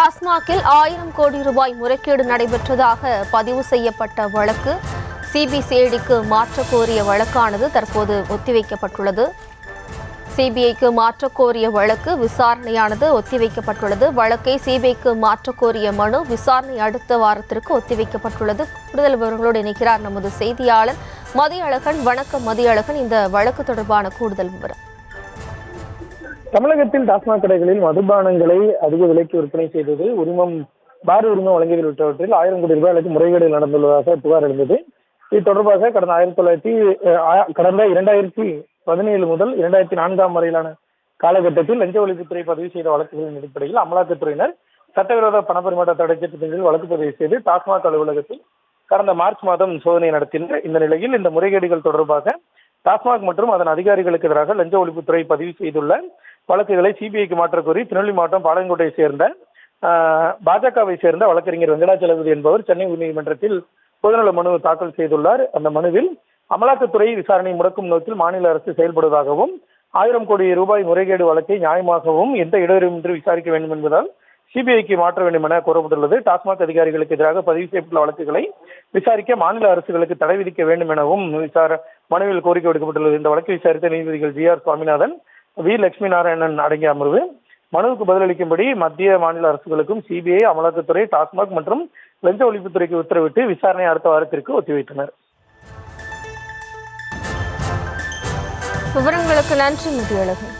டாஸ்மாகில் 1000 கோடி ரூபாய் முறைகேடு நடைபெற்றதாக பதிவு செய்யப்பட்ட வழக்கு சிபிசிஐடிக்கு மாற்றக் கோரிய வழக்கானது தற்போது ஒத்திவைக்கப்பட்டுள்ளது. சிபிஐக்கு மாற்றக் கோரிய வழக்கு விசாரணையானது ஒத்திவைக்கப்பட்டுள்ளது. வழக்கை சிபிஐக்கு மாற்றக் கோரிய மனு விசாரணை அடுத்த வாரத்திற்கு ஒத்திவைக்கப்பட்டுள்ளது. கூடுதல் விவரங்களோடு இணைக்கிறார் நமது செய்தியாளர் மதியழகன். வணக்கம் மதியழகன், இந்த வழக்கு தொடர்பான கூடுதல் விவரம். தமிழகத்தில் டாஸ்மாக் கடைகளில் மதுபானங்களை அதிக விலைக்கு விற்பனை செய்தது, பார் உரிமம் வழங்கியதில் உள்ளவற்றில் 1000 கோடி ரூபாய் அளவுக்கு முறைகேடு நடந்துள்ளதாக புகார் எழுந்தது. இது தொடர்பாக கடந்த 2017 முதல் 2004 வரையிலான காலகட்டத்தில் லஞ்ச ஒழிப்புத்துறை பதிவு செய்த வழக்குகளின் அடிப்படையில் அமலாக்கத்துறையினர் சட்டவிரோத பணப்பரிமாற்ற தடை சட்டத்தின் வழக்கு பதிவு செய்து டாஸ்மாக் அலுவலகத்தில் கடந்த மார்ச் மாதம் சோதனை நடத்தினர். இந்த நிலையில் இந்த முறைகேடுகள் தொடர்பாக டாஸ்மாக் மற்றும் அதன் அதிகாரிகளுக்கு எதிராக லஞ்ச ஒழிப்புத்துறை பதிவு செய்துள்ள வழக்குகளை சிபிஐக்கு மாற்றக் கோரி திருநெல்வேலி மாவட்டம் பாளையங்கோட்டையை சேர்ந்த பாஜகவை சேர்ந்த வழக்கறிஞர் வெங்கடாச்சலபதி என்பவர் சென்னை உயர்நீதிமன்றத்தில் பொதுநல மனு தாக்கல் செய்துள்ளார். அந்த மனுவில் அமலாக்கத்துறை விசாரணை முடக்கும் நோக்கில் மாநில அரசு செயல்படுவதாகவும் 1000 கோடி ரூபாய் முறைகேடு வழக்கை நியாயமாகவும் எந்த இடையூறுமின்றி விசாரிக்க வேண்டும் என்பதால் சிபிஐக்கு மாற்ற வேண்டும் என கோரப்பட்டுள்ளது. டாஸ்மாக் அதிகாரிகளுக்கு எதிராக பதிவு செய்யப்பட்டுள்ள வழக்குகளை விசாரிக்க மாநில அரசுகளுக்கு தடை விதிக்க வேண்டும் எனவும் மனுவில் கோரிக்கை விடுக்கப்பட்டுள்ளது. இந்த வழக்கை விசாரித்த நீதிபதிகள் ஜி.ஆர். சுவாமிநாதன், வி. லட்சுமி நாராயணன் அடங்கிய அமர்வு மனுவுக்கு பதிலளிக்கும்படி மத்திய மாநில அரசுகளுக்கும் சிபிஐ, அமலாக்கத்துறை, டாஸ்மாக் மற்றும் லஞ்ச ஒழிப்புத்துறைக்கு உத்தரவிட்டு விசாரணை அடுத்த வாரத்திற்கு ஒத்திவைத்தனர். விவரங்களுக்கு நன்றி மதியழகன்.